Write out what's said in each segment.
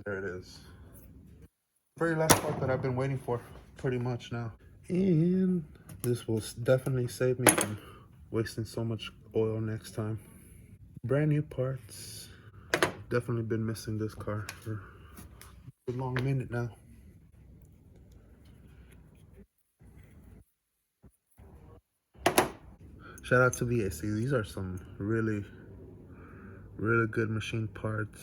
There it is. Very last part that I've been waiting for pretty much now. And this will definitely save me from wasting so much oil next time. Brand new parts. Definitely been missing this car for a long minute now. Shout out to VAC. These are some really good machine parts.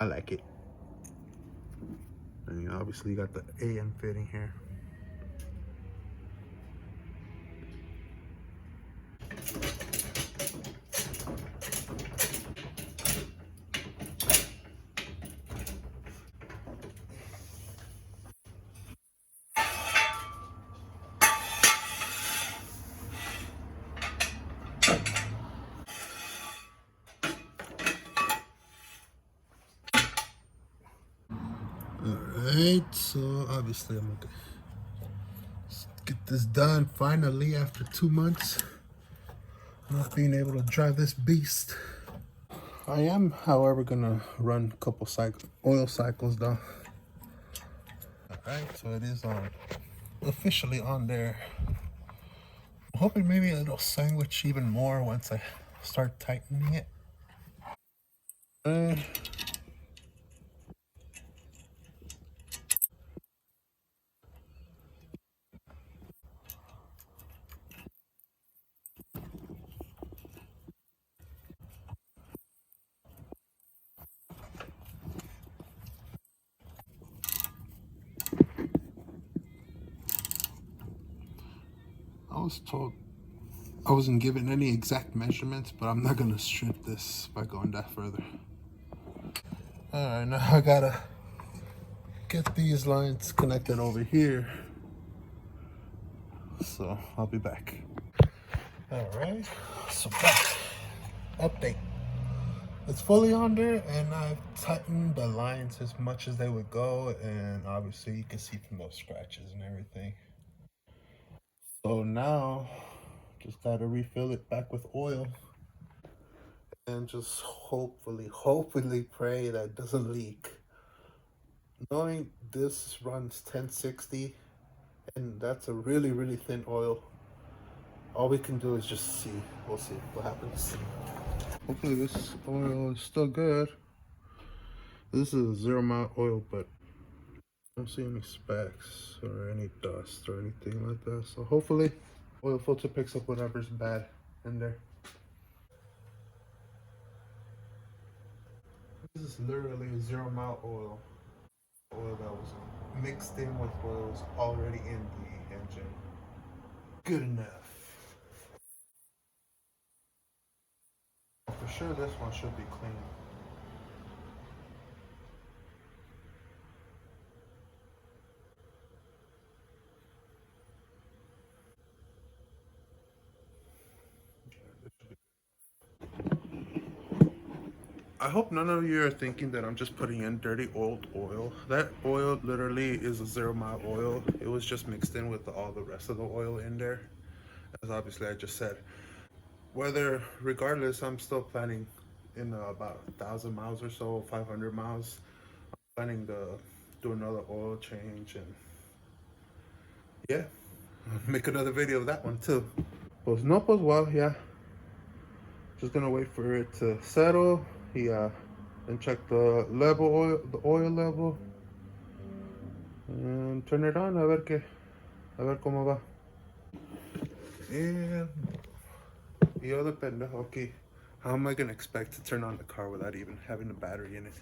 I like it. And obviously you got the AM fitting here. Alright, so obviously I'm gonna get this done finally after 2 months not being able to drive this beast. I am, however, gonna run a couple oil cycles though. Alright, so it is on officially on there. I'm hoping maybe it'll sandwich even more once I start tightening it. I was told I wasn't given any exact measurements, but I'm not gonna strip this by going that further. Alright, now I gotta get these lines connected over here. So I'll be back. Alright, so back. Update. It's fully on there and I've tightened the lines as much as they would go, and obviously you can see from those scratches and everything. So now just gotta refill it back with oil and just hopefully pray that it doesn't leak. Knowing this runs 1060 and that's a really thin oil, all we can do is just see. We'll see what happens. Hopefully this oil is still good. This is a 0 mile oil, but I don't see any specks or any dust or anything like that. So hopefully oil filter picks up whatever's bad in there. This is literally a 0 mile oil. Oil that was mixed in with what was already in the engine. Good enough. For sure this one should be clean. I hope none of you are thinking that I'm just putting in dirty old oil. That oil literally is a 0 mile oil. It was just mixed in with all the rest of the oil in there, as obviously I just said. Regardless, I'm still planning in about 1,000 miles or so, 500 miles. I'm planning to do another oil change and yeah, make another video of that one too. Pues no, pues well, yeah. Just gonna wait for it to settle. Yeah, and check the oil level, and turn it on. A ver cómo va. And the other pendejo, okay. How am I gonna expect to turn on the car without even having a battery in it?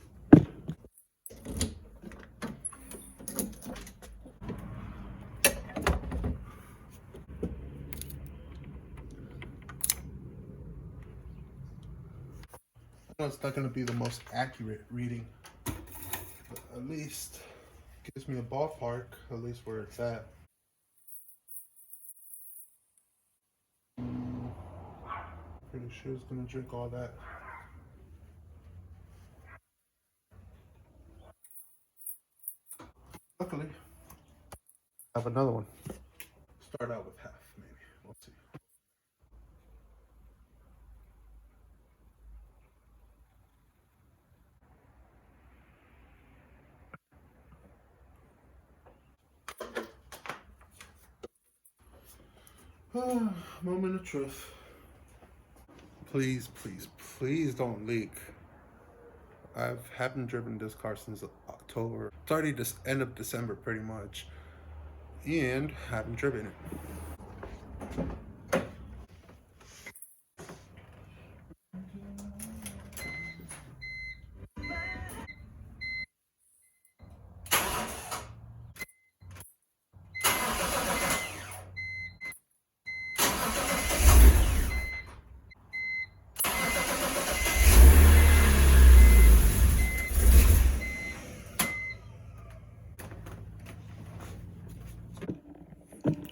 I know it's not gonna be the most accurate reading, but at least gives me a ballpark, at least where it's at. Pretty sure it's gonna drink all that. Luckily, I have another one. Start out with half, maybe. We'll see. Moment of truth. Please, please, please don't leak. I haven't driven this car since October. It's already this end of December pretty much. And haven't driven it.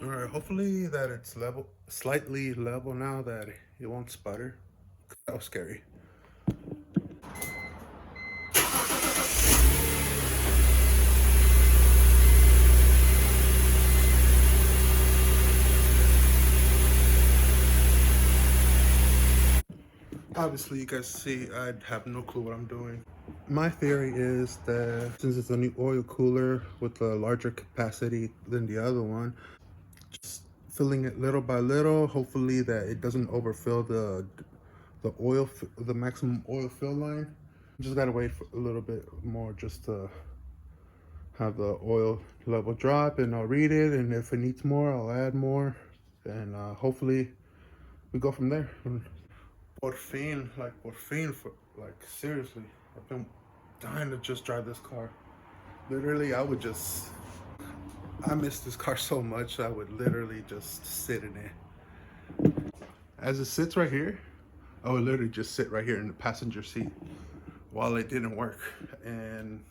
Alright, hopefully that it's level, slightly level now, that it won't sputter. That was scary. Obviously, you guys see I have no clue what I'm doing. My theory is that since it's a new oil cooler with a larger capacity than the other one, just filling it little by little, hopefully that it doesn't overfill the maximum oil fill line. Just gotta wait for a little bit more just to have the oil level drop, and I'll read it, and if it needs more I'll add more, and hopefully we go from there. Por fin, for like seriously, I've been dying to just drive this car. Literally, I miss this car so much, I would literally just sit in it. As it sits right here, I would literally just sit right here in the passenger seat while it didn't work and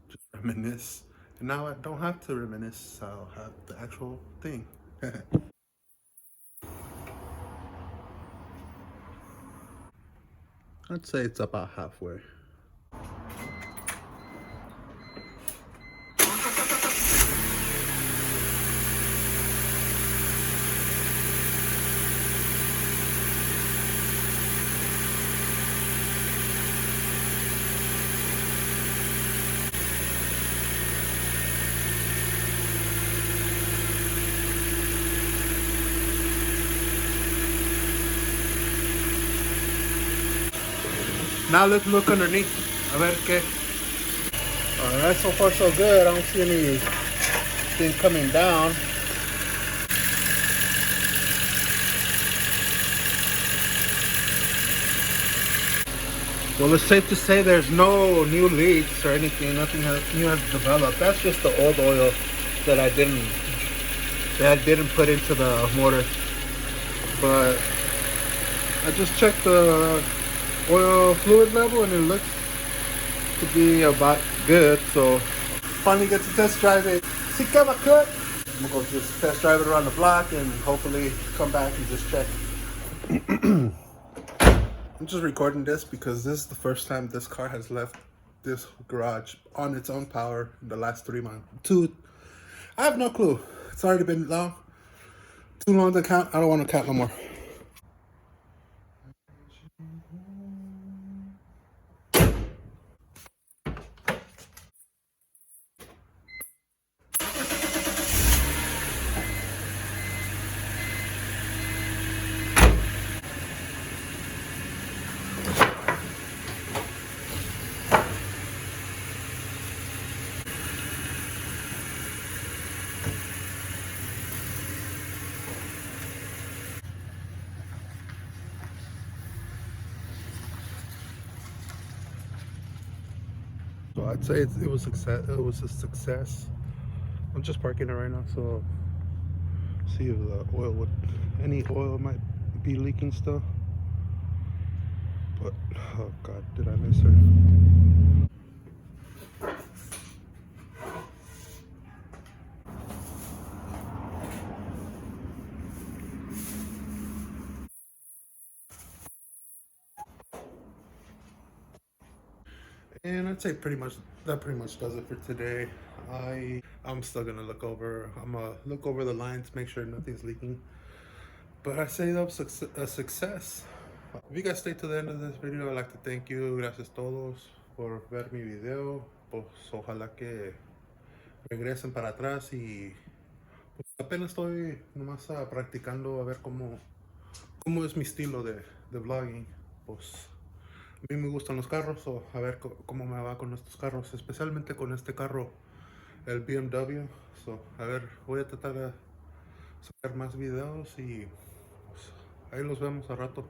just reminisce. And now I don't have to reminisce, I'll have the actual thing. I'd say it's about halfway. Now let's look underneath. A ver qué. Alright, so far so good. I don't see anything coming down. Well, it's safe to say there's no new leaks or anything. Nothing new has developed. That's just the old oil that I didn't put into the motor. But I just checked the oil fluid level and it looks to be about good, so finally get to test drive it. See, come cut. I'm gonna go just test drive it around the block and hopefully come back and just check. I'm just recording this because this is the first time this car has left this garage on its own power in the last 3 months. I have no clue. It's already been long. Too long to count. I don't want to count no more. So I'd say it was success. It was a success. I'm just parking it right now, so see if the any oil might be leaking still. But oh god, did I miss her? And I'd say pretty much does it for today. I'm still gonna look over. I'm gonna look over the lines, make sure nothing's leaking. But I say that was a success. If you guys stay to the end of this video, I'd like to thank you. Gracias todos por ver mi video. Pues ojalá que regresen para atrás y apenas estoy nomás practicando a ver cómo es mi estilo de vlogging. Pues a mí me gustan los carros, o a ver cómo me va con estos carros, especialmente con este carro, el BMW. So, a ver, voy a tratar de sacar más videos y pues, ahí los vemos a rato.